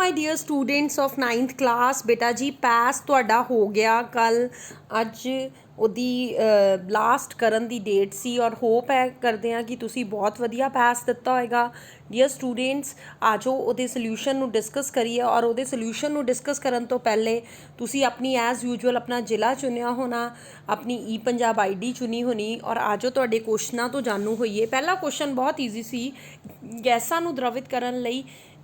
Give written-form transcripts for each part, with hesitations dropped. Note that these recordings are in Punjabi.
My dear students of 9th class. बेटा जी पैस तुहाडा हो गया कल अज ਉਹਦੀ ਲਾਸਟ ਕਰਨ ਦੀ ਡੇਟ ਸੀ ਔਰ ਹੋਪ ਹੈ ਕਰਦੇ ਹਾਂ ਕਿ ਤੁਸੀਂ ਬਹੁਤ ਵਧੀਆ ਪੈਸ ਦਿੱਤਾ ਹੋਏਗਾ। ਡੀਅਰ ਸਟੂਡੈਂਟਸ ਆ ਜਾਓ ਉਹਦੇ ਸੋਲਿਊਸ਼ਨ ਨੂੰ ਡਿਸਕਸ ਕਰੀਏ ਔਰ ਉਹਦੇ ਸੋਲਿਊਸ਼ਨ ਨੂੰ ਡਿਸਕਸ ਕਰਨ ਤੋਂ ਪਹਿਲੇ ਤੁਸੀਂ ਆਪਣੀ ਐਜ਼ ਯੂਜੂਅਲ ਆਪਣਾ ਜ਼ਿਲ੍ਹਾ ਚੁਣਿਆ ਹੋਣਾ, ਆਪਣੀ ਈ ਪੰਜਾਬ ਆਈਡੀ ਚੁਣੀ ਹੋਣੀ ਔਰ ਆ ਜਾਓ ਤੁਹਾਡੇ ਕੁਐਸਚਨਾਂ ਤੋਂ ਜਾਣੂ ਹੋਈਏ। ਪਹਿਲਾ ਕੁਐਸਚਨ ਬਹੁਤ ਈਜ਼ੀ ਸੀ, ਗੈਸਾਂ ਨੂੰ द्रवित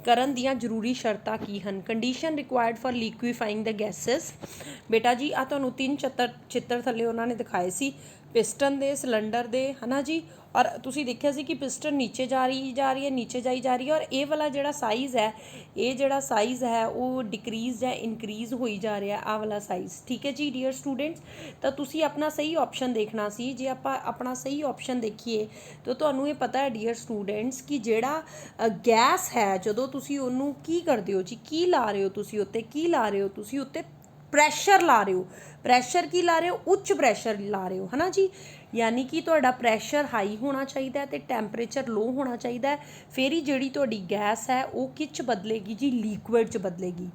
ਕਰਨ ਦੀਆਂ ਜ਼ਰੂਰੀ ਸ਼ਰਤਾਂ ਕੀ ਹਨ। Condition required for liquefying the gases. ਬੇਟਾ ਜੀ ਆ ਤੁਹਾਨੂੰ ਤਿੰਨ ਚਿੱਤਰ ਥੱਲੇ ਉਹਨਾਂ ਨੇ ਦਿਖਾਏ ਸੀ, ਪਿਸਟਨ ਦੇ, ਸਿਲੰਡਰ ਦੇ, ਹੈ ਨਾ ਜੀ। ਔਰ ਤੁਸੀਂ ਦੇਖਿਆ ਸੀ ਕਿ ਪਿਸਟਨ ਨੀਚੇ ਜਾ ਰਹੀ ਹੈ, ਨੀਚੇ ਜਾਈ ਜਾ ਰਹੀ ਹੈ ਔਰ ਇਹ ਵਾਲਾ ਜਿਹੜਾ ਸਾਈਜ਼ ਹੈ, ਇਹ ਜਿਹੜਾ ਸਾਈਜ਼ ਹੈ ਉਹ ਡਿਕਰੀਜ਼ ਜਾਂ ਇਨਕਰੀਜ਼ ਹੋਈ ਜਾ ਰਿਹਾ ਆ ਵਾਲਾ ਸਾਈਜ਼। ਠੀਕ ਹੈ ਜੀ ਡੀਅਰ ਸਟੂਡੈਂਟਸ, ਤਾਂ ਤੁਸੀਂ ਆਪਣਾ ਸਹੀ ਆਪਸ਼ਨ ਦੇਖਣਾ ਸੀ। ਜੇ ਆਪਾਂ ਆਪਣਾ ਸਹੀ ਆਪਸ਼ਨ ਦੇਖੀਏ ਤਾਂ ਤੁਹਾਨੂੰ ਇਹ ਪਤਾ ਹੈ ਡੀਅਰ ਸਟੂਡੈਂਟਸ ਕਿ ਜਿਹੜਾ ਗੈਸ ਹੈ ਜਦੋਂ ਤੁਸੀਂ ਉਹਨੂੰ ਕੀ ਕਰਦੇ ਹੋ ਜੀ, ਕੀ ਲਾ ਰਹੇ ਹੋ ਤੁਸੀਂ ਉੱਤੇ, ਕੀ ਲਾ ਰਹੇ ਹੋ ਤੁਸੀਂ ਉੱਤੇ, ਪ੍ਰੈਸ਼ਰ ਲਾ ਰਹੇ ਹੋ। ਪ੍ਰੈਸ਼ਰ ਕੀ ਲਾ ਰਹੇ ਹੋ, ਉੱਚ ਪ੍ਰੈਸ਼ਰ ਲਾ ਰਹੇ ਹੋ, ਹੈ ਨਾ ਜੀ। ਯਾਨੀ ਕਿ ਤੁਹਾਡਾ ਪ੍ਰੈਸ਼ਰ ਹਾਈ ਹੋਣਾ ਚਾਹੀਦਾ ਅਤੇ ਟੈਂਪਰੇਚਰ ਲੋ ਹੋਣਾ ਚਾਹੀਦਾ, ਫਿਰ ਹੀ ਜਿਹੜੀ ਤੁਹਾਡੀ ਗੈਸ ਹੈ ਉਹ ਕਿਸ 'ਚ ਬਦਲੇਗੀ ਜੀ, ਲਿਕੁਇਡ 'ਚ ਬਦਲੇਗੀ।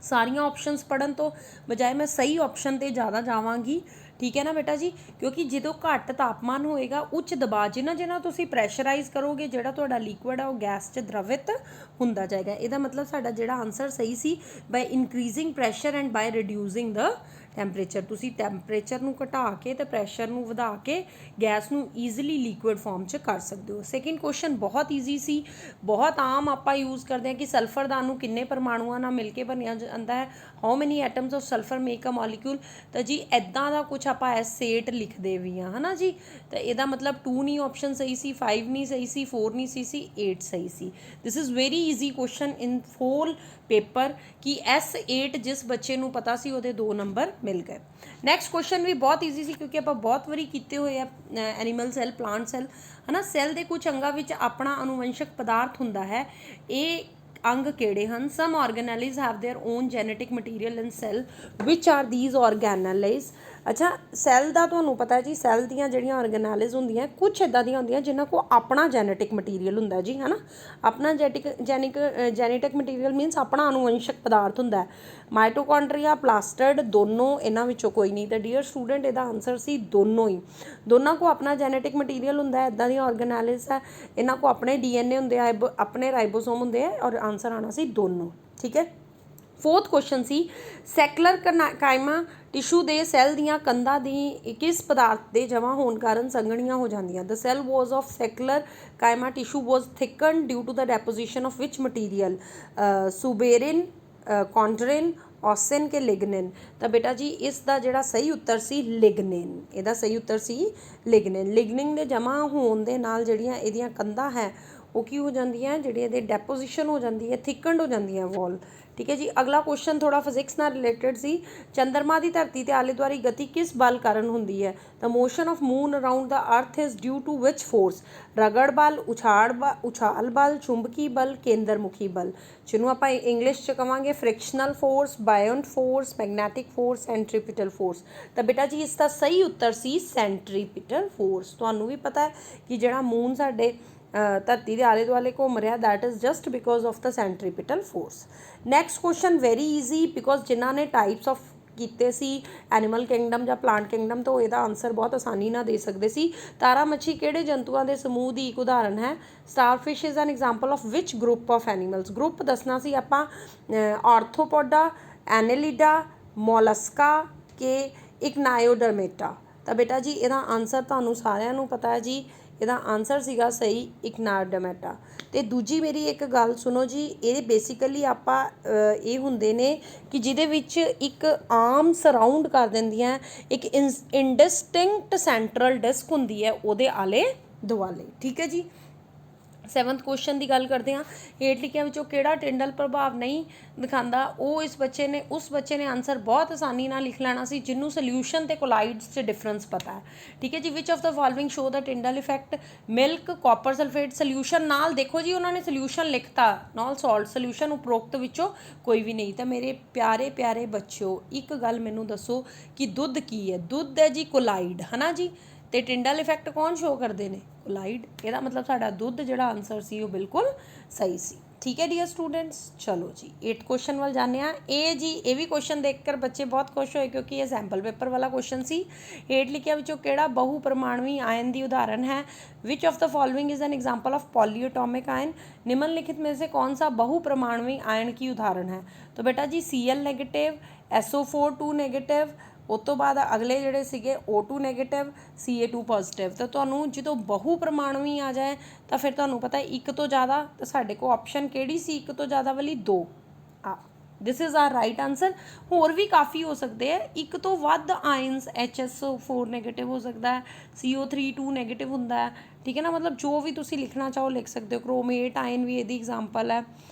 ਸਾਰੀਆਂ ਆਪਸ਼ਨਸ ਪੜ੍ਹਨ ਤੋਂ ਬਜਾਏ ਮੈਂ ਸਹੀ ਆਪਸ਼ਨ 'ਤੇ ਜ਼ਿਆਦਾ ਜਾਵਾਂਗੀ, ਠੀਕ ਹੈ ਨਾ ਬੇਟਾ ਜੀ। ਕਿਉਂਕਿ ਜਦੋਂ ਘੱਟ ਤਾਪਮਾਨ ਹੋਏਗਾ, ਉੱਚ ਦਬਾਅ ਜਿੰਨਾ ਤੁਸੀਂ ਪ੍ਰੈਸ਼ਰਾਈਜ਼ ਕਰੋਗੇ, ਜਿਹੜਾ ਤੁਹਾਡਾ ਲਿਕੁਇਡ ਆ ਉਹ ਗੈਸ 'ਚ द्रवित ਹੁੰਦਾ ਜਾਏਗਾ। ਇਹਦਾ ਮਤਲਬ ਸਾਡਾ ਜਿਹੜਾ ਆਨਸਰ ਸਹੀ ਸੀ, by increasing pressure and by reducing the temperature. ਤੁਸੀਂ ਟੈਂਪਰੇਚਰ ਨੂੰ ਘਟਾ ਕੇ ਅਤੇ ਪ੍ਰੈਸ਼ਰ ਨੂੰ ਵਧਾ ਕੇ ਗੈਸ ਨੂੰ ਈਜ਼ੀਲੀ ਲਿਕੁਇਡ ਫਾਰਮ 'ਚ ਕਰ ਸਕਦੇ ਹੋ। ਸੈਕਿੰਡ ਕੁਐਸਚਨ ਬਹੁਤ ਈਜ਼ੀ ਸੀ, ਬਹੁਤ ਆਮ ਆਪਾਂ ਯੂਜ਼ ਕਰਦੇ ਹਾਂ ਕਿ ਸਲਫਰ ਦਾ ਅਣੂ ਕਿੰਨੇ ਪਰਮਾਣੂਆਂ ਨਾਲ ਮਿਲ ਕੇ ਬਣਿਆ ਜਾਂਦਾ ਹੈ, how many atoms of sulphur make a molecule. ਤਾਂ ਜੀ ਇੱਦਾਂ ਦਾ ਕੁਛ ਆਪਾਂ S8 ਲਿਖਦੇ ਵੀ ਹਾਂ, ਹੈ ਨਾ ਜੀ। ਤਾਂ ਇਹਦਾ ਮਤਲਬ 2 ਨਹੀਂ ਆਪਸ਼ਨ ਸਹੀ ਸੀ, 5 ਨਹੀਂ ਸਹੀ ਸੀ, 4 ਨਹੀਂ ਸਹੀ ਸੀ, 8 ਸਹੀ ਸੀ। This is very easy question in whole paper ਕਿ S8 ਜਿਸ ਬੱਚੇ ਨੂੰ ਪਤਾ ਸੀ ਉਹਦੇ 2 ਨੰਬਰ ਮਿਲ ਗਏ। ਨੈਕਸਟ ਕੁਐਸਚਨ ਵੀ ਬਹੁਤ ਈਜ਼ੀ ਸੀ ਕਿਉਂਕਿ ਆਪਾਂ ਬਹੁਤ ਵਾਰੀ ਕੀਤੇ ਹੋਏ ਆ ਐਨੀਮਲ ਸੈੱਲ, ਪਲਾਂਟ ਸੈੱਲ, ਹੈ ਨਾ। ਸੈੱਲ ਦੇ ਕੁਝ ਅੰਗਾਂ ਵਿੱਚ ਆਪਣਾ ਅਨੁਵੰਸ਼ਕ ਪਦਾਰਥ ਹੁੰਦਾ ਹੈ, ਇਹ ਅੰਗ ਕਿਹੜੇ ਹਨ। Some organelles have their own genetic material in cell, ਵਿਚ ਆਰ ਥੀਸ ਆਰਗੇਨੈਲਿਜ਼। ਅੱਛਾ, ਸੈੱਲ ਦਾ ਤੁਹਾਨੂੰ ਪਤਾ ਜੀ, ਸੈੱਲ ਦੀਆਂ ਜਿਹੜੀਆਂ ਆਰਗੇਨੈਲਿਜ਼ ਹੁੰਦੀਆਂ ਕੁਛ ਇੱਦਾਂ ਦੀਆਂ ਹੁੰਦੀਆਂ ਜਿਨ੍ਹਾਂ ਕੋਲ ਆਪਣਾ ਜੈਨੇਟਿਕ ਮਟੀਰੀਅਲ ਹੁੰਦਾ ਜੀ, ਹੈ ਨਾ। ਆਪਣਾ ਜੈਨੇਟਿਕ ਮਟੀਰੀਅਲ ਮੀਨਸ ਆਪਣਾ ਅਨੁਵੰਸ਼ਕ ਪਦਾਰਥ ਹੁੰਦਾ। ਮਾਈਟੋਕੌਂਡਰੀਆ, ਪਲਾਸਟਿਡ, ਦੋਨੋਂ ਇਹਨਾਂ ਵਿੱਚੋਂ ਕੋਈ ਨਹੀਂ। ਤਾਂ ਡੀਅਰ ਸਟੂਡੈਂਟ ਇਹਦਾ ਆਨਸਰ ਸੀ ਦੋਨੋਂ ਹੀ। ਦੋਨਾਂ ਕੋਲ ਆਪਣਾ ਜੈਨੇਟਿਕ ਮਟੀਰੀਅਲ ਹੁੰਦਾ, ਇੱਦਾਂ ਦੀਆਂ ਆਰਗੇਨੈਲਿਜ਼ ਹੈ, ਇਹਨਾਂ ਕੋਲ ਆਪਣੇ DNA ਹੁੰਦੇ ਆ, ਆਪਣੇ ਰਾਈਬੋਸੋਮ ਹੁੰਦੇ ਆ ਔਰ ਆਨਸਰ ਆਉਣਾ ਸੀ ਦੋਨੋਂ। ਠੀਕ ਹੈ। ਫੋਰਥ ਕੁਐਸਚਨ ਸੀ, ਸੈਕੂਲਰ ਕਾਇਮਾ ਟਿਸ਼ੂ ਦੇ ਸੈੱਲ ਦੀਆਂ ਕੰਧਾਂ ਦੀ ਕਿਸ ਪਦਾਰਥ ਦੇ ਜਮ੍ਹਾਂ ਹੋਣ ਕਾਰਨ ਸੰਘਣੀਆਂ ਹੋ ਜਾਂਦੀਆਂ। The cell was of sclerenchyma tissue was thicken due to the deposition of which material, suberin, chondrin, auxin ਕੇ ਲਿਗਨਿਨ। ਤਾਂ ਬੇਟਾ ਜੀ ਇਸ ਦਾ ਜਿਹੜਾ ਸਹੀ ਉੱਤਰ ਸੀ ਲਿਗਨਿਨ, ਇਹਦਾ ਸਹੀ ਉੱਤਰ ਸੀ ਲਿਗਨਿਨ। ਲਿਗਨਿਨ ਦੇ ਜਮ੍ਹਾਂ ਹੋਣ ਦੇ ਨਾਲ ਜਿਹੜੀਆਂ ਇਹਦੀਆਂ ਕੰਧਾਂ ਹੈ ਉਹ ਕੀ ਹੋ ਜਾਂਦੀਆਂ, ਜਿਹੜੀ ਇਹਦੇ ਡੈਪੋਜੀਸ਼ਨ ਹੋ ਜਾਂਦੀ ਹੈ, ਥਿਕਨਡ ਹੋ ਜਾਂਦੀਆਂ ਵॉल। ਠੀਕ ਹੈ ਜੀ। ਅਗਲਾ ਕੁਐਸਚਨ ਥੋੜਾ ਫਿਜ਼ਿਕਸ ਨਾਲ ਰਿਲੇਟਡ ਸੀ। ਚੰਦਰਮਾ ਦੀ ਧਰਤੀ ਤੇ ਆਲੇ ਦੁਆਲੇ ਗਤੀ ਕਿਸ ਬਲ ਕਾਰਨ ਹੁੰਦੀ ਹੈ। The motion of moon around the earth is due to which force. ਰਗੜ ਬਲ, ਉਛਾਲ ਬਲ, ਚੁੰਬਕੀ ਬਲ, ਕੇਂਦਰਮੁਖੀ ਬਲ। ਜਿਹਨੂੰ ਆਪਾਂ ਇੰਗਲਿਸ਼ 'ਚ ਕਹਾਂਗੇ frictional force, buoyant force, magnetic force, centripetal force. ਤਾਂ ਬੇਟਾ ਜੀ ਇਸ ਦਾ ਸਹੀ ਉੱਤਰ ਸੀ ਸੈਂਟਰੀਪੀਟਲ ਫੋਰਸ। ਤੁਹਾਨੂੰ ਵੀ ਪਤਾ ਹੈ ਕਿ ਜਿਹੜਾ ਮੂਨ ਸਾਡੇ ਧਰਤੀ ਦੇ ਆਲੇ ਦੁਆਲੇ ਘੁੰਮ ਰਿਹਾ, that is just because of the centripetal force. Next question very easy, because ਜਿਨ੍ਹਾਂ ਨੇ ਟਾਈਪਸ ਆਫ ਕੀਤੇ ਸੀ ਐਨੀਮਲ ਕਿੰਗਡਮ ਜਾਂ ਪਲਾਂਟ ਕਿੰਗਡਮ ਤੋਂ ਇਹਦਾ ਆਨਸਰ ਬਹੁਤ ਆਸਾਨੀ ਨਾਲ ਦੇ ਸਕਦੇ ਸੀ। ਤਾਰਾ ਮੱਛੀ ਕਿਹੜੇ ਜੰਤੂਆਂ ਦੇ ਸਮੂਹ ਦੀ ਇੱਕ ਉਦਾਹਰਨ ਹੈ। Starfish is an example of which group of animals. Group ਦੱਸਣਾ ਸੀ ਆਪਾਂ, ਆਰਥੋਪੋਡਾ, ਐਨੇਲਿਡਾ, ਮੋਲਸਕਾ ਕੇ ਇਕਨਾਇਓਡਰਮੇਟਾ। ਤਾਂ ਬੇਟਾ ਜੀ ਇਹਦਾ ਆਨਸਰ ਤੁਹਾਨੂੰ ਸਾਰਿਆਂ ਨੂੰ ਪਤਾ ਹੈ ਜੀ, ਇਹਦਾ ਆਨਸਰ ਸੀਗਾ ਸਹੀ ਇਕਨਾਇਓਡਰਮੇਟਾ। ਅਤੇ ਦੂਜੀ ਮੇਰੀ ਇੱਕ ਗੱਲ ਸੁਣੋ ਜੀ, ਇਹ ਬੇਸਿਕਲੀ ਆਪਾਂ ਇਹ ਹੁੰਦੇ ਨੇ ਕਿ ਜਿਹਦੇ ਵਿੱਚ ਇੱਕ ਆਮ ਸਰਾਊਂਡ ਕਰ ਦਿੰਦੀਆਂ, ਇੱਕ ਇੰਡਿਸਟਿੰਕਟ ਸੈਂਟਰਲ ਡਿਸਕ ਹੁੰਦੀ ਹੈ ਉਹਦੇ ਆਲੇ ਦੁਆਲੇ। ਠੀਕ ਹੈ ਜੀ। 7th ਕੁਐਸਚਨ ਦੀ ਗੱਲ ਕਰਦੇ ਹਾਂ। ਹੇਠ ਲਿਖਿਆਂ ਵਿੱਚੋਂ ਕਿਹੜਾ ਟਿੰਡਲ ਪ੍ਰਭਾਵ ਨਹੀਂ ਦਿਖਾਉਂਦਾ। ਉਹ ਉਸ ਬੱਚੇ ਨੇ ਆਨਸਰ ਬਹੁਤ ਆਸਾਨੀ ਨਾਲ ਲਿਖ ਲੈਣਾ ਸੀ ਜਿਹਨੂੰ ਸੋਲਿਊਸ਼ਨ ਅਤੇ ਕੋਲਾਈਡਸ 'ਚ ਡਿਫਰੈਂਸ ਪਤਾ ਹੈ। ਠੀਕ ਹੈ ਜੀ। Which of the following show the Tyndall effect. Milk, copper sulphate. Solution ਨਾਲ ਦੇਖੋ ਜੀ ਉਹਨਾਂ ਨੇ ਸੋਲਿਊਸ਼ਨ ਲਿਖਤਾ, ਨਾਲ ਸਾਲਟ। ਸੋਲਿਊਸ਼ਨ ਉਪਰੋਕਤ ਵਿੱਚੋਂ ਕੋਈ ਵੀ ਨਹੀਂ। ਤਾਂ ਮੇਰੇ ਪਿਆਰੇ ਪਿਆਰੇ ਬੱਚਿਓ ਇੱਕ ਗੱਲ ਮੈਨੂੰ ਦੱਸੋ ਕਿ ਦੁੱਧ ਕੀ ਹੈ। ਦੁੱਧ ਹੈ ਜੀ ਕੋਲਾਈਡ, ਹੈ ਨਾ ਜੀ। ਅਤੇ ਟਿੰਡਲ ਇਫੈਕਟ ਕੌਣ ਸ਼ੋ ਕਰਦੇ ਨੇ, ਕੋਲਾਈਡ। ਇਹਦਾ ਮਤਲਬ ਸਾਡਾ ਦੁੱਧ ਜਿਹੜਾ ਆਨਸਰ ਸੀ ਉਹ ਬਿਲਕੁਲ ਸਹੀ ਸੀ। ठीक है डियर स्टूडेंट्स। चलो जी 8th क्वेश्चन वाल जाने ये जी, ये भी क्वेश्चन देखकर बच्चे बहुत खुश होए क्योंकि ये सैंपल पेपर वाला क्वेश्चन सी। हेठ लिखिया विचों केड़ा बहु परमाणवी आयन की उदाहरण है। Which of the following is an example of polyatomic ion. निम्नलिखित में से कौन सा बहु परमाणवी आयन की उदाहरण है। तो बेटा जी Cl नेगेटिव, SO4 2 नेगेटिव, उस तो बाद अगले जोड़े सीगे O2 नैगेटिव, Ca2 पॉजिटिव। तो तुहानू जो बहु परमाणवी आ जाए तो फिर तुहानू पता है एक तो ज़्यादा, तो साढ़े को ऑप्शन केड़ी सी एक तो ज़्यादा वाली 2 आ। This is our right answer. होर भी काफ़ी हो सकते हैं, एक तो वध आयनस HSO4 नैगेटिव हो सकता है, CO3 2 नैगेटिव होंदा है। ठीक है ना, मतलब जो भी तुसी लिखना चाहो लिख सकते हो। क्रोमेट आयन भी यदि एग्जाम्पल है।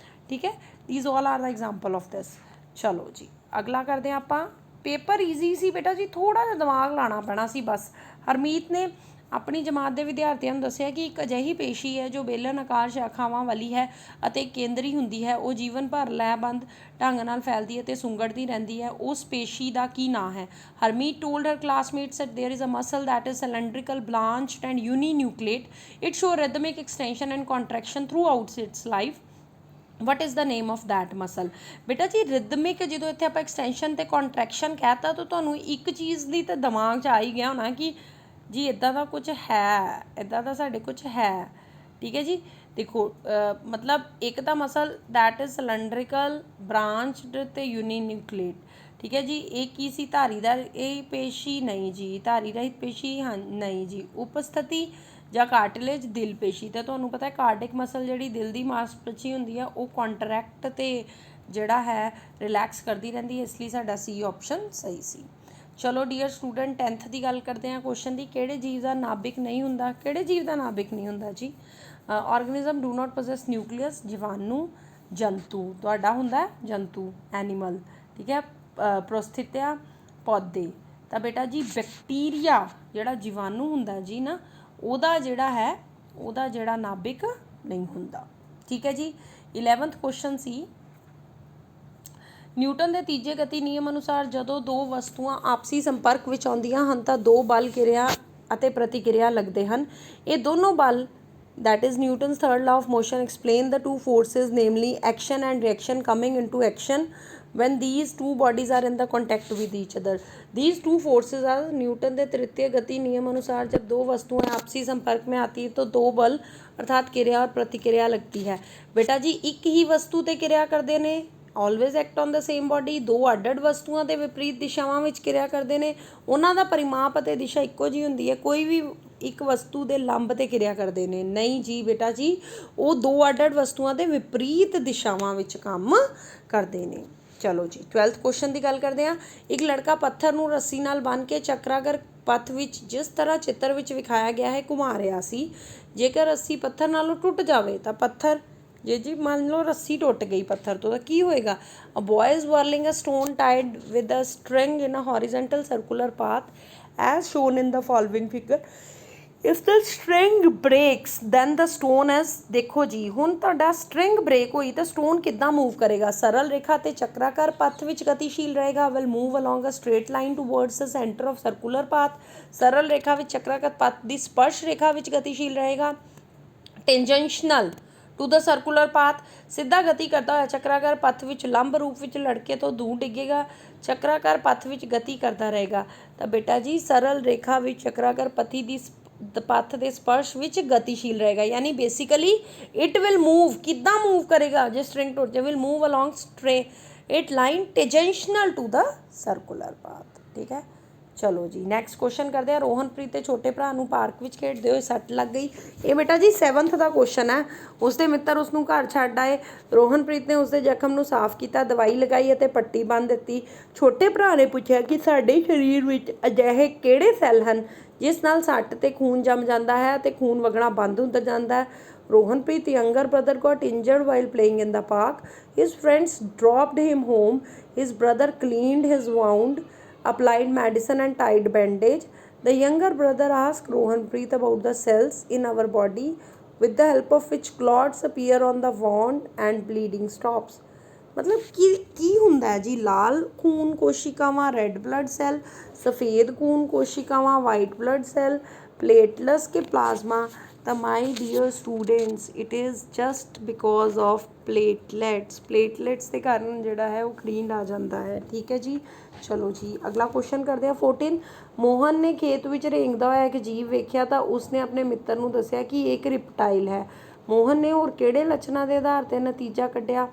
ठीक है, these all are the example of this. चलो जी अगला करते हैं आप। पेपर ईजी सी बेटा जी, थोड़ा जिहा दिमाग लाना पैना सी बस। हरमीत ने अपनी जमात के विद्यार्थियों को दसिया कि एक अजिही पेशी है जो बेलन आकार शाखावां वाली है अते केंद्री हुंदी है। वो जीवन भर लयबंद ढंग नाल फैलदी है सुंगड़ती रहती है। उस पेशी का की नाम है। Harmeet told her classmates that there is a muscle that is cylindrical, branched and uninucleate. It show rhythmic extension and contraction throughout its life. What is the name of that muscle. बेटा जी रिदमिक जो इतने आप एक्सटेंशन तो कॉन्ट्रैक्शन कहता तो तुहानू एक चीज़ की तो दिमाग च आ ही गया होना कि जी इदा का कुछ है, इदा का साढ़े कुछ है। ठीक है जी, देखो मतलब एक तो muscle that is cylindrical, branched तो यूनीन्यूक्लेट। ठीक है जी, एक की सी धारीदार ये पेशी नहीं जी, धारी रहित पेशी हाँ नहीं जी। उपस्थिति ਜਾਂ ਕਾਰਟਿਲੇਜ ਦਿਲ ਪੇਸ਼ੀ। ਤਾਂ ਤੁਹਾਨੂੰ ਪਤਾ ਹੈ ਕਾਰਡਿਕ ਮਸਲ ਜਿਹੜੀ ਦਿਲ ਦੀ ਮਾਸਪੇਸ਼ੀ ਹੁੰਦੀ ਆ ਉਹ ਕੰਟਰੈਕਟ ਤੇ ਜਿਹੜਾ ਹੈ ਰਿਲੈਕਸ ਕਰਦੀ ਰਹਿੰਦੀ ਹੈ, ਇਸ ਲਈ ਸਾਡਾ ਸੀ ਆਪਸ਼ਨ ਸਹੀ ਸੀ। ਚਲੋ ਡੀਅਰ ਸਟੂਡੈਂਟ 10th ਦੀ ਗੱਲ ਕਰਦੇ ਹਾਂ ਕੁਐਸਚਨ ਦੀ। ਕਿਹੜੇ ਜੀਵ ਦਾ ਨਾਭਿਕ ਨਹੀਂ ਹੁੰਦਾ। ਕਿਹੜੇ ਜੀਵ ਦਾ ਨਾਭਿਕ ਨਹੀਂ ਹੁੰਦਾ ਜੀ। ਆਰਗੈਨਿਜ਼ਮ ਡੂ ਨਾਟ ਪੋਸੈਸ ਨਿਊਕਲੀਅਸ। ਜੀਵਾਣੂ, ਜੰਤੂ ਤੁਹਾਡਾ ਹੁੰਦਾ ਜੰਤੂ ਐਨੀਮਲ। ਠੀਕ ਹੈ, ਪ੍ਰੋਸਥਿਤਿਆ ਪੌਦੇ। ਤਾਂ ਬੇਟਾ ਜੀ ਬੈਕਟੀਰੀਆ ਜਿਹੜਾ ਜੀਵਾਣੂ ਹੁੰਦਾ ਜੀ ਨਾ ਉਹਦਾ ਜਿਹੜਾ ਹੈ ਉਹਦਾ ਜਿਹੜਾ ਨਾਭਿਕ ਨਹੀਂ ਹੁੰਦਾ। ਠੀਕ ਹੈ ਜੀ। 11th ਕੁਐਸਚਨ ਸੀ ਨਿਊਟਨ ਦੇ ਤੀਜੇ ਗਤੀ ਨਿਯਮ ਅਨੁਸਾਰ ਜਦੋਂ ਦੋ ਵਸਤੂਆਂ ਆਪਸੀ ਸੰਪਰਕ ਵਿੱਚ ਆਉਂਦੀਆਂ ਹਨ ਤਾਂ ਦੋ ਬਲ ਕਿਰਿਆ ਅਤੇ ਪ੍ਰਤੀਕਿਰਿਆ ਲੱਗਦੇ ਹਨ। ਇਹ ਦੋਨੋਂ ਬਲ that is Newton's third law of motion explain the two forces, namely action and reaction coming into action when these two bodies are in the contact with each other. These two forces are Newton के तृतीय गति नियम अनुसार जब दो वस्तुएं आपसी संपर्क में आती है तो दो बल अर्थात क्रिया और प्रतिक्रिया लगती है। बेटा जी एक ही वस्तु ते क्रिया करते हैं, always act on the same body. दो ਅੱਡ-ਅੱਡ वस्तुओं के विपरीत दिशावां में क्रिया करते हैं, उन्हों का परिमाप और दिशा इक्को जी होंगी है। कोई भी एक वस्तु के लंब ते क्रिया करते हैं नहीं जी बेटा जी, वो दो ਅੱਡ-ਅੱਡ वस्तुओं के विपरीत दिशावां में काम करते हैं। चलो जी 12th क्वेश्चन की गल करते हैं। एक लड़का पत्थर नूं रस्सी नाल बन के चक्राकार पथ विच जिस तरह चित्र विच विखाया गया है घुमा रहा सी। जेकर रस्सी पत्थर नालों टुट जाए तो पत्थर जे जी मान लो रस्सी टुट गई पत्थर तो की होएगा। A boy is whirling a stone tied with a string in a horizontal circular path as shown in the following figure. If the string breaks then the stone is, देखो जी हुण तुहाडा स्ट्रिंग ब्रेक हुई तो स्टोन किद्दां मूव करेगा। सरल रेखा ते चक्राकार पथ विच गतिशील रहेगा, will move along a straight line towards the center of circular path। सरल रेखा विच चक्राकार पथ दी स्पर्श रेखा विच गतिशील रहेगा। टेंजेंशनल टू द सर्कुलर पाथ, सीधा गति करता हुआ चक्राकार पथ विच लंब रूप विच लड़के तो दूर डिगेगा, चक्राकार पथ विच गति करता रहेगा। तो बेटा जी सरल रेखा विच चक्राकार पथी दी पथ के स्पर्श विच गतिशील रहेगा, यानी बेसिकली इट विल मूव। किद्दां मूव करेगा जो स्ट्रिंग टुट जाए, will move along straight line tangential to the circular path. ठीक है, चलो जी नैक्सट क्वेश्चन करते हैं। रोहनप्रीत के छोटे भरा नूं पार्क विच खेडदे होए सੱਟ लग गई। ये बेटा जी 7th का क्वेश्चन है। उसके मित्र उसनूं घर छड्ड आए। रोहनप्रीत ने उसके जख्म नूं साफ किया, दवाई लगाई और पट्टी बन दी। छोटे भरा ने पूछा कि साडे शरीर विच अजिहे किहड़े सैल हैं जिस नाल सੱਟ ते खून जम जाता है तो खून वगना बंद हो जाता है। Rohanpreet younger brother got injured while playing in the park. His friends dropped him home. His brother cleaned his wound, applied medicine and tied bandage. The younger brother asked Rohanpreet about the cells in our body with the help of which clots appear on the wound and bleeding stops. मतलब की हुंदा है जी। लाल खून कोशिकावां रेड ब्लड सैल, सफ़ेद खून कोशिकावां वाइट ब्लड सैल, प्लेटलेट्स के प्लाज्मा ਤਾਂ my dear students it is just because of platelets ਦੇ ਕਾਰਨ ਜਿਹੜਾ ਹੈ ਉਹ ਖਰੀਦ ਆ ਜਾਂਦਾ ਹੈ। ਠੀਕ ਹੈ ਜੀ। ਚਲੋ ਜੀ ਅਗਲਾ ਕੁਐਸਚਨ ਕਰਦੇ ਹਾਂ 14। ਮੋਹਨ ਨੇ ਖੇਤ ਵਿੱਚ ਰੇਂਗਦਾ ਹੋਇਆ ਇੱਕ ਜੀਵ ਵੇਖਿਆ ਤਾਂ ਉਸਨੇ ਆਪਣੇ ਮਿੱਤਰ ਨੂੰ ਦੱਸਿਆ ਕਿ ਇਹ ਇੱਕ ਰਿਪਟਾਈਲ ਹੈ। ਮੋਹਨ ਨੇ ਹੋਰ ਕਿਹੜੇ ਲੱਛਣਾਂ ਦੇ ਆਧਾਰ 'ਤੇ ਨਤੀਜਾ ਕੱਢਿਆ?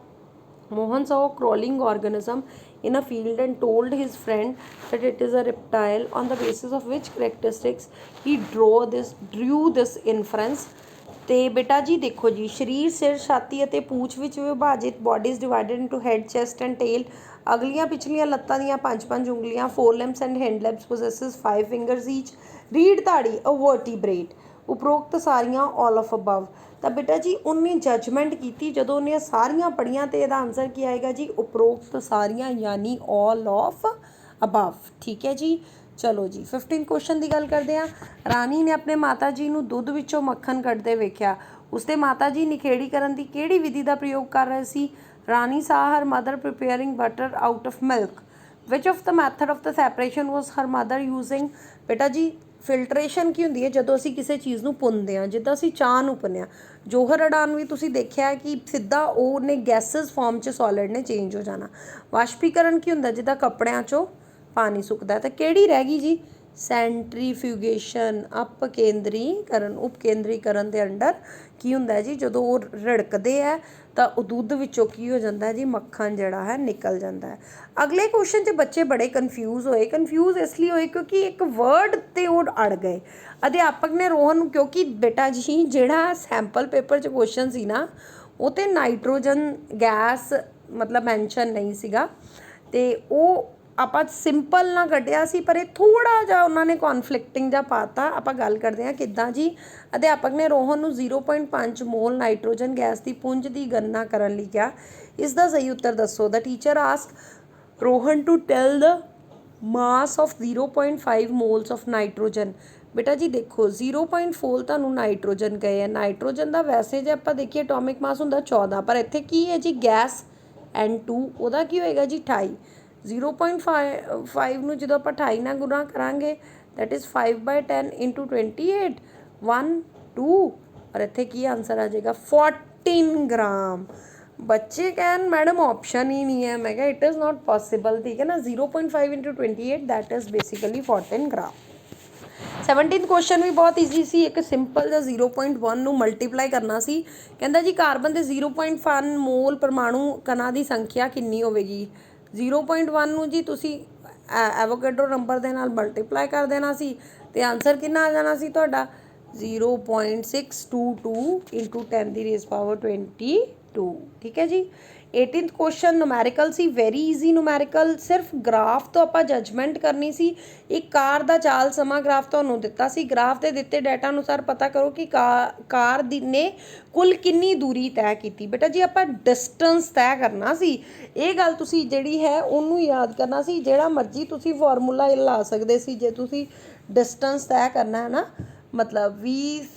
Mohan saw a crawling organism in a field and told his friend that it is a reptile, on the basis of which characteristics he drew this inference। ਤੇ ਬੇਟਾ ਜੀ ਦੇਖੋ ਜੀ, ਸਰੀਰ ਸਿਰ, ਛਾਤੀ ਅਤੇ ਪੂਛ ਵਿੱਚ ਵਿਭਾਜਿਤ, bodies divided into head, chest and tail, ਅਗਲੀਆਂ ਪਿਛਲੀਆਂ ਲੱਤਾਂ ਦੀਆਂ 5-5 ਉਂਗਲੀਆਂ, fore limbs and hind limbs, possesses 5 fingers each, ਰੀੜ ਧਾੜੀ a vertebrate, ਉਪਰੋਕਤ ਸਾਰੀਆਂ all of above। ਤਾਂ ਬੇਟਾ ਜੀ ਉਹਨੇ ਜਜਮੈਂਟ ਕੀਤੀ, ਜਦੋਂ ਉਹਨੇ ਸਾਰੀਆਂ ਪੜ੍ਹੀਆਂ ਤੇ ਇਹਦਾ ਆਨਸਰ ਕੀ ਆਏਗਾ ਜੀ? ਉਪਰੋਕਤ ਸਾਰੀਆਂ ਯਾਨੀ all of above। ਠੀਕ ਹੈ ਜੀ। ਚਲੋ ਜੀ 15 ਕੁਐਸਚਨ ਦੀ ਗੱਲ ਕਰਦੇ ਹਾਂ। ਰਾਣੀ ਨੇ ਆਪਣੇ ਮਾਤਾ ਜੀ ਨੂੰ ਦੁੱਧ ਵਿੱਚੋਂ ਮੱਖਣ ਕੱਢਦੇ ਵੇਖਿਆ। ਉਸਦੇ ਮਾਤਾ ਜੀ ਨਿਖੇੜੀ ਕਰਨ ਦੀ ਕਿਹੜੀ ਵਿਧੀ ਦਾ ਪ੍ਰਯੋਗ ਕਰ ਰਹੇ ਸੀ? ਰਾਣੀ saw her mother preparing butter out of milk। which of the method of the separation was her mother using? ਬੇਟਾ ਜੀ ਫਿਲਟਰੇਸ਼ਨ ਕੀ ਹੁੰਦੀ ਹੈ? ਜਦੋਂ ਅਸੀਂ ਕਿਸੇ ਚੀਜ਼ ਨੂੰ ਭੁੰਨਦੇ ਹਾਂ, ਜਿੱਦਾਂ ਅਸੀਂ ਚਾਹ ਨੂੰ ਭੁੰਨਿਆ, ਜੋਹਰ ਅਡਾਨ ਵੀ ਤੁਸੀਂ ਦੇਖਿਆ ਕਿ ਸਿੱਧਾ ਉਹਨੇ ਗੈਸਿਸ ਫਾਰਮ 'ਚ ਸੋਲਿਡ ਨੇ ਚੇਂਜ ਹੋ ਜਾਣਾ। ਵਾਸ਼ਪੀਕਰਨ ਕੀ ਹੁੰਦਾ? ਜਿੱਦਾਂ ਕੱਪੜਿਆਂ 'ਚੋਂ ਪਾਣੀ ਸੁੱਕਦਾ। ਤਾਂ ਕਿਹੜੀ ਰਹਿ ਗਈ ਜੀ? ਸੈਂਟਰੀਫਿਊਗੇਸ਼ਨ, ਉਪਕੇਂਦਰੀਕਰਨ ਦੇ ਅੰਡਰ ਕੀ ਹੁੰਦਾ ਜੀ? ਜਦੋਂ ਉਹ ਰੜਕਦੇ ਹੈ ਤਾਂ ਉਹ ਦੁੱਧ ਵਿੱਚੋਂ ਕੀ ਹੋ ਜਾਂਦਾ ਜੀ? ਮੱਖਣ ਜਿਹੜਾ ਹੈ ਨਿਕਲ ਜਾਂਦਾ ਹੈ। ਅਗਲੇ ਕੁਐਸਚਨ 'ਚ ਬੱਚੇ ਬੜੇ ਕਨਫਿਊਜ਼ ਇਸ ਲਈ ਹੋਏ ਕਿਉਂਕਿ ਇੱਕ ਵਰਡ 'ਤੇ ਉਹ ਅੜ ਗਏ। ਅਧਿਆਪਕ ਨੇ ਰੋਹਨ ਨੂੰ, ਕਿਉਂਕਿ ਬੇਟਾ ਜੀ ਜਿਹੜਾ ਸੈਂਪਲ ਪੇਪਰ 'ਚ ਕੁਐਸਚਨ ਸੀ ਨਾ, ਉਹ 'ਤੇ ਨਾਈਟ੍ਰੋਜਨ ਗੈਸ ਮਤਲਬ ਮੈਂਸ਼ਨ ਨਹੀਂ ਸੀਗਾ, ਅਤੇ ਉਹ ਆਪਾਂ ਸਿੰਪਲ ਨਾ ਕੱਢਿਆ ਸੀ, ਪਰ ਇਹ ਥੋੜ੍ਹਾ ਜਿਹਾ ਉਹਨਾਂ ਨੇ ਕੌਨਫਲਿਕਟਿੰਗ ਜਿਹਾ ਪਾਤਾ। ਆਪਾਂ ਗੱਲ ਕਰਦੇ ਹਾਂ ਕਿੱਦਾਂ ਜੀ। ਅਧਿਆਪਕ ਨੇ ਰੋਹਨ ਨੂੰ 0.5 ਮੋਲ ਨਾਈਟ੍ਰੋਜਨ ਗੈਸ ਦੀ ਪੁੰਜ ਦੀ ਗਣਨਾ ਕਰਨ ਲਈ ਕਿਹਾ। ਇਸ ਦਾ ਸਹੀ ਉੱਤਰ ਦੱਸੋ। The teacher ask Rohan to tell the mass of 0.5 moles of nitrogen. ਬੇਟਾ ਜੀ ਦੇਖੋ 0.4 ਤੁਹਾਨੂੰ ਨਾਈਟ੍ਰੋਜਨ ਕਹੇ ਹੈ। ਨਾਈਟ੍ਰੋਜਨ ਦਾ ਵੈਸੇ ਜੇ ਆਪਾਂ ਦੇਖੀਏ ਐਟੋਮਿਕ ਮਾਸ ਹੁੰਦਾ 14, ਪਰ ਇੱਥੇ ਕੀ ਹੈ ਜੀ? ਗੈਸ N2, ਉਹਦਾ ਕੀ ਹੋਏਗਾ ਜੀ? 28। 0.5 ਨੂੰ ਜਦੋਂ ਆਪਾਂ 28 ਨਾਲ ਗੁਣਾ ਕਰਾਂਗੇ, ਦੈਟ ਇਜ਼ 5/10 ਇੰਟੂ 28, 1 2, ਔਰ ਇੱਥੇ ਕੀ ਆਨਸਰ ਆ ਜਾਏਗਾ? 14 ਗ੍ਰਾਮ। ਬੱਚੇ ਕਹਿਣ ਮੈਡਮ ਆਪਸ਼ਨ ਹੀ ਨਹੀਂ ਹੈ। ਮੈਂ ਕਿਹਾ ਇਟ ਇਜ਼ ਨਾਟ ਪੋਸੀਬਲ। ਠੀਕ ਹੈ ਨਾ। 0.5 into 28 that is basically 14 gram. 17th question ਵੀ ਬਹੁਤ ਈਜ਼ੀ ਸੀ। ਇੱਕ ਸਿੰਪਲ ਜਿਹਾ 0.1 ਨੂੰ ਮਲਟੀਪਲਾਈ ਕਰਨਾ ਸੀ। ਕਹਿੰਦਾ ਜੀ ਕਾਰਬਨ ਦੇ 0.1 ਮੋਲ ਪਰਮਾਣੂ ਕਣਾਂ ਦੀ ਸੰਖਿਆ ਕਿੰਨੀ ਹੋਵੇਗੀ? 0.1 ਨੂੰ ਜੀ ਤੁਸੀਂ ਐਵੋਕੈਡਰੋ ਨੰਬਰ ਦੇ ਨਾਲ ਮਲਟੀਪਲਾਈ ਕਰ ਦੇਣਾ ਸੀ, ਅਤੇ ਆਨਸਰ ਕਿੰਨਾ ਆ ਜਾਣਾ ਸੀ ਤੁਹਾਡਾ? 0.622 ਇੰਟੂ 10⁻²2। ਠੀਕ ਹੈ ਜੀ। 18th ਕੁਐਸਚਨ ਨੂਮੈਰੀਕਲ ਸੀ, ਵੈਰੀ ਈਜ਼ੀ ਨੂਮੈਰੀਕਲ। ਸਿਰਫ ਗ੍ਰਾਫ ਤੋਂ ਆਪਾਂ ਜਜਮੈਂਟ ਕਰਨੀ ਸੀ। ਇੱਕ ਕਾਰ ਦਾ ਚਾਲ ਸਮਾਂ ਗ੍ਰਾਫ ਤੁਹਾਨੂੰ ਦਿੱਤਾ ਸੀ। ਗ੍ਰਾਫ ਦੇ ਦਿੱਤੇ ਡਾਟਾ ਅਨੁਸਾਰ ਪਤਾ ਕਰੋ ਕਿ ਕਾਰ ਨੇ ਕੁੱਲ ਕਿੰਨੀ ਦੂਰੀ ਤੈਅ ਕੀਤੀ। ਬੇਟਾ ਜੀ ਆਪਾਂ ਡਿਸਟੈਂਸ ਤੈਅ ਕਰਨਾ ਸੀ। ਇਹ ਗੱਲ ਤੁਸੀਂ ਜਿਹੜੀ ਹੈ ਉਹਨੂੰ ਯਾਦ ਕਰਨਾ ਸੀ। ਜਿਹੜਾ ਮਰਜ਼ੀ ਤੁਸੀਂ ਫਾਰਮੂਲਾ ਲਾ ਸਕਦੇ ਸੀ ਜੇ ਤੁਸੀਂ ਡਿਸਟੈਂਸ ਤੈਅ ਕਰਨਾ ਹੈ ਨਾ, ਮਤਲਬ v² -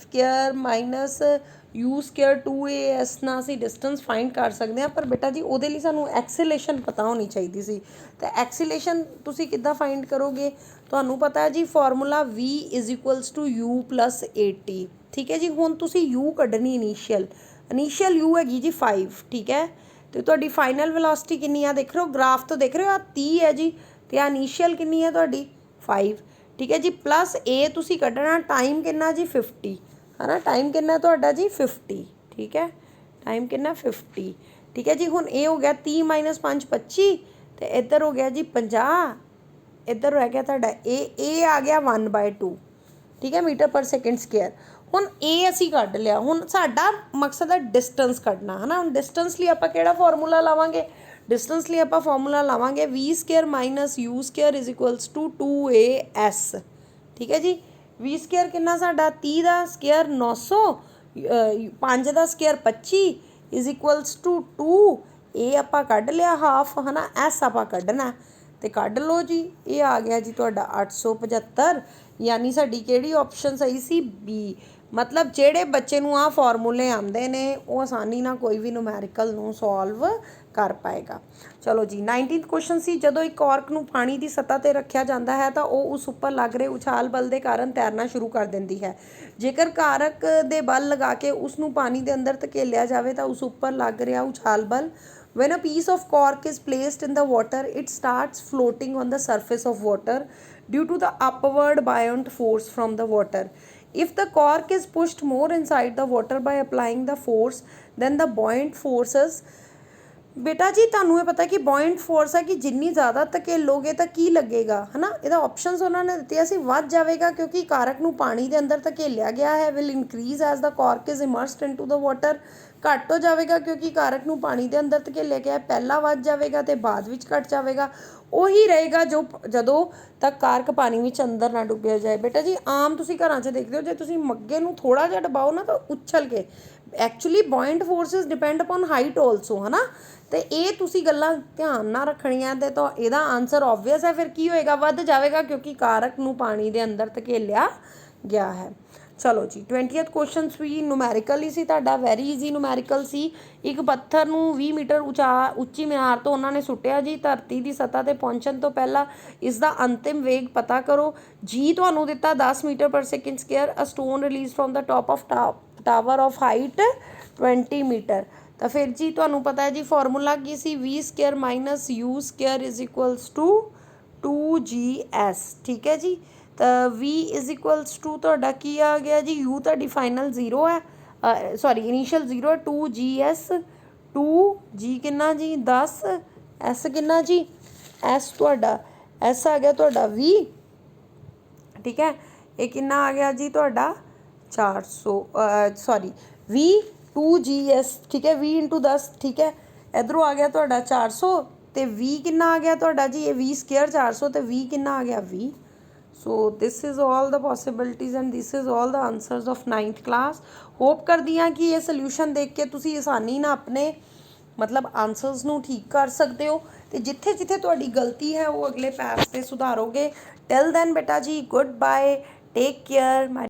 u² 2as ਨਾਲ ਅਸੀਂ ਡਿਸਟੈਂਸ ਫਾਈਂਡ ਕਰ ਸਕਦੇ ਹਾਂ। ਪਰ ਬੇਟਾ ਜੀ ਉਹਦੇ ਲਈ ਸਾਨੂੰ ਐਕਸੀਲੇਸ਼ਨ ਪਤਾ ਹੋਣੀ ਚਾਹੀਦੀ ਸੀ। ਤਾਂ ਐਕਸੀਲੇਸ਼ਨ ਤੁਸੀਂ ਕਿੱਦਾਂ ਫਾਈਂਡ ਕਰੋਗੇ? ਤੁਹਾਨੂੰ ਪਤਾ ਹੈ ਜੀ ਫਾਰਮੂਲਾ v = u + at। ਠੀਕ ਹੈ ਜੀ। ਹੁਣ ਤੁਸੀਂ u ਕੱਢਣੀ ਇਨੀਸ਼ੀਅਲ u ਹੈਗੀ ਜੀ 5। ਠੀਕ ਹੈ। ਅਤੇ ਤੁਹਾਡੀ ਫਾਈਨਲ ਵੈਲੋਸਿਟੀ ਕਿੰਨੀ ਆ? ਦੇਖ ਰਹੇ ਹੋ ਗ੍ਰਾਫ ਤੋਂ, ਦੇਖ ਰਹੇ ਹੋ ਆ 30 ਹੈ ਜੀ, ਅਤੇ ਆ ਇਨੀਸ਼ੀਅਲ ਕਿੰਨੀ ਹੈ ਤੁਹਾਡੀ? 5। ਠੀਕ ਹੈ ਜੀ। ਪਲੱਸ a ਤੁਸੀਂ ਕੱਢਣਾ ਟਾਈਮ ਕਿੰਨਾ ਜੀ? 50 ਹੈ ਨਾ। ਟਾਈਮ ਕਿੰਨਾ ਤੁਹਾਡਾ ਜੀ? 50। ਠੀਕ ਹੈ। ਟਾਈਮ ਕਿੰਨਾ? 50। ਠੀਕ ਹੈ ਜੀ। ਹੁਣ ਇਹ ਹੋ ਗਿਆ 30 - 5 25, ਅਤੇ ਇੱਧਰ ਹੋ ਗਿਆ ਜੀ 50, ਇੱਧਰ ਰਹਿ ਗਿਆ ਤੁਹਾਡਾ ਇਹ ਆ ਗਿਆ 1/2। ਠੀਕ ਹੈ, m/s²। ਹੁਣ ਇਹ ਅਸੀਂ ਕੱਢ ਲਿਆ। ਹੁਣ ਸਾਡਾ ਮਕਸਦ ਹੈ ਡਿਸਟੈਂਸ ਕੱਢਣਾ ਹੈ ਨਾ। ਹੁਣ ਡਿਸਟੈਂਸ ਲਈ ਆਪਾਂ ਕਿਹੜਾ ਫਾਰਮੂਲਾ ਲਾਵਾਂਗੇ? ਡਿਸਟੈਂਸ ਲਈ ਆਪਾਂ ਫਾਰਮੂਲਾ ਲਾਵਾਂਗੇ v² - u² = 2as। ਠੀਕ ਹੈ ਜੀ। v² ਕਿੰਨਾ ਸਾਡਾ? 30 ਦਾ ਸਕੁਅਰ 900, 5 ਦਾ ਸਕੁਅਰ 25 = 2। ਇਹ ਆਪਾਂ ਕੱਢ ਲਿਆ ਹਾਫ ਹੈ ਨਾ। ਐਸ ਆਪਾਂ ਕੱਢਣਾ, ਅਤੇ ਕੱਢ ਲਓ ਜੀ। ਇਹ ਆ ਗਿਆ ਜੀ ਤੁਹਾਡਾ 875, ਯਾਨੀ ਸਾਡੀ ਕਿਹੜੀ ਆਪਸ਼ਨ ਸਹੀ ਸੀ? ਬੀ। ਮਤਲਬ ਜਿਹੜੇ ਬੱਚੇ ਨੂੰ ਆਹ ਫਾਰਮੂਲੇ ਆਉਂਦੇ ਨੇ ਉਹ ਆਸਾਨੀ ਨਾਲ ਕੋਈ ਵੀ ਨੂਮੈਰੀਕਲ ਨੂੰ ਸੋਲਵ कर पाएगा। चलो जी 19th क्वेश्चन सी, जदों एक कॉर्क नूं पानी की सतह ते रखिया जाता है तो वह उस उपर लग रहे उछाल बल के कारण तैरना शुरू कर देती है। जेकर कारक दे बल लगा के उसनूं पानी के अंदर धकेलिया जाए तो उस उपर लग रहा उछाल बल, when a piece of cork is placed in the water it starts floating on the surface of water due to the upward buoyant force from the water. If the cork is pushed more inside the water by applying the force then the buoyant forces, बेटा जी ਤੁਹਾਨੂੰ ਇਹ ਪਤਾ ਕਿ ਬੋਇੰਟ ਫੋਰਸ ਹੈ ਕਿ ਜਿੰਨੀ ਜ਼ਿਆਦਾ ਧਕੇਲੋਗੇ ਤਾਂ ਕੀ ਲੱਗੇਗਾ ਹੈ ਨਾ। ਇਹਦਾ ਆਪਸ਼ਨਸ ਉਹਨਾਂ ਨੇ ਦਿੱਤੇ ਸੀ, ਵੱਧ ਜਾਵੇਗਾ ਕਿਉਂਕਿ ਕਾਰਕ ਨੂੰ ਪਾਣੀ ਦੇ ਅੰਦਰ ਧਕੇਲਿਆ ਗਿਆ ਹੈ, ਵਿਲ ਇਨਕਰੀਜ਼ ਐਜ਼ ਦਾ ਕਾਰਕ ਇਜ਼ ਇਮਰਸਡ ਇਨਟੂ ਦ ਵਾਟਰ, ਘੱਟ ਹੋ ਜਾਵੇਗਾ ਕਿਉਂਕਿ ਕਾਰਕ ਨੂੰ ਪਾਣੀ ਦੇ ਅੰਦਰ ਧਕੇਲਿਆ ਗਿਆ, ਪਹਿਲਾਂ ਵੱਧ ਜਾਵੇਗਾ ਤੇ ਬਾਅਦ ਵਿੱਚ ਘੱਟ ਜਾਵੇਗਾ। ਉਹੀ ਰਹੇਗਾ ਜੋ ਜਦੋਂ ਤੱਕ ਕਾਰਕ ਪਾਣੀ ਵਿੱਚ ਅੰਦਰ ਨਾ ਡੁੱਬਿਆ ਜਾਏ। ਬੇਟਾ ਜੀ ਆਮ ਤੁਸੀਂ ਘਰਾਂ 'ਚ ਦੇਖਦੇ ਹੋ, ਜੇ ਤੁਸੀਂ ਮੱਗੇ ਨੂੰ ਥੋੜ੍ਹਾ ਜਿਹਾ ਦਬਾਓ ਨਾ ਤਾਂ ਉਛਲ ਕੇ, actually buoyant forces depend upon height also ਹੈ ਨਾ। ਤੇ ਇਹ ਤੁਸੀਂ ਗੱਲਾਂ ਧਿਆਨ ਨਾਲ ਰੱਖਣੀਆਂ ਤੇ ਤਾਂ ਇਹਦਾ ਆਨਸਰ ਓਬਵੀਅਸ ਹੈ, ਫਿਰ ਕੀ ਹੋਏਗਾ, ਵੱਧ ਜਾਵੇਗਾ ਕਿਉਂਕਿ ਕਾਰਕ ਨੂੰ ਪਾਣੀ ਦੇ ਅੰਦਰ ਧਕੇਲਿਆ ਗਿਆ ਹੈ। ਚਲੋ ਜੀ 20th ਕੁਐਸਚਨ ਵੀ ਨੂਮੈਰੀਕਲ ਹੀ ਸੀ ਤੁਹਾਡਾ, ਵੈਰੀ ਈਜ਼ੀ ਨੂਮੈਰੀਕਲ ਸੀ। ਇੱਕ ਪੱਥਰ ਨੂੰ 20 ਮੀਟਰ ਉੱਚੀ ਮਿਨਾਰ ਤੋਂ ਉਹਨਾਂ ਨੇ ਸੁੱਟਿਆ ਜੀ, ਧਰਤੀ ਦੀ ਸਤ੍ਹਾ ਤੇ ਪਹੁੰਚਣ ਤੋਂ ਪਹਿਲਾਂ ਇਸ ਦਾ ਅੰਤਿਮ ਵੇਗ ਪਤਾ ਕਰੋ। ਜੀ ਤੁਹਾਨੂੰ ਦਿੱਤਾ 10 metre per second square, a stone release from the top of tower of height 20 metre. ਤਾਂ ਫਿਰ ਜੀ ਤੁਹਾਨੂੰ ਪਤਾ ਹੈ ਜੀ ਫਾਰਮੂਲਾ ਕੀ ਸੀ, V square minus U square is equals to 2GS। ਠੀਕ ਹੈ ਜੀ, ਤਾਂ V ਇਜ਼ ਇਕੁਅਲਸ ਟੂ ਤੁਹਾਡਾ ਕੀ ਆ ਗਿਆ ਜੀ, U ਤੁਹਾਡੀ ਫਾਈਨਲ 0 ਹੈ, ਸੌਰੀ ਇਨੀਸ਼ੀਅਲ 0 ਹੈ, 2GS 2G ਕਿੰਨਾ ਜੀ 10, S ਕਿੰਨਾ ਜੀ, S ਤੁਹਾਡਾ S ਆ ਗਿਆ ਤੁਹਾਡਾ V। ਠੀਕ ਹੈ, ਇਹ ਕਿੰਨਾ ਆ ਗਿਆ ਜੀ ਤੁਹਾਡਾ 400, ਸੌਰੀ V 2GS। ਠੀਕ ਹੈ, V ਇੰਟੂ 10। ਠੀਕ ਹੈ, ਇੱਧਰੋਂ ਆ ਗਿਆ ਤੁਹਾਡਾ 400 ਤੇ V ਕਿੰਨਾ ਆ ਗਿਆ ਤੁਹਾਡਾ ਜੀ, ਇਹ V ਸਕੁਅਰ 400 ਤੇ V ਕਿੰਨਾ ਆ ਗਿਆ V। So this is all the possibilities and this is all the answers of 9th class. Hope ਕਰਦੀ ਹਾਂ ਕਿ ਇਹ ਸੋਲਿਊਸ਼ਨ ਦੇਖ ਕੇ ਤੁਸੀਂ ਆਸਾਨੀ ਨਾਲ ਆਪਣੇ ਮਤਲਬ ਆਨਸਰਸ ਨੂੰ ਠੀਕ ਕਰ ਸਕਦੇ ਹੋ ਤੇ ਜਿੱਥੇ ਜਿੱਥੇ ਤੁਹਾਡੀ ਗਲਤੀ ਹੈ ਉਹ ਅਗਲੇ ਪੈਪਸ 'ਤੇ ਸੁਧਾਰੋਗੇ। ਟਿਲ ਦੈਨ ਬੇਟਾ ਜੀ ਗੁੱਡ ਬਾਏ, ਟੇਕ ਕੇਅਰ ਮਾਈ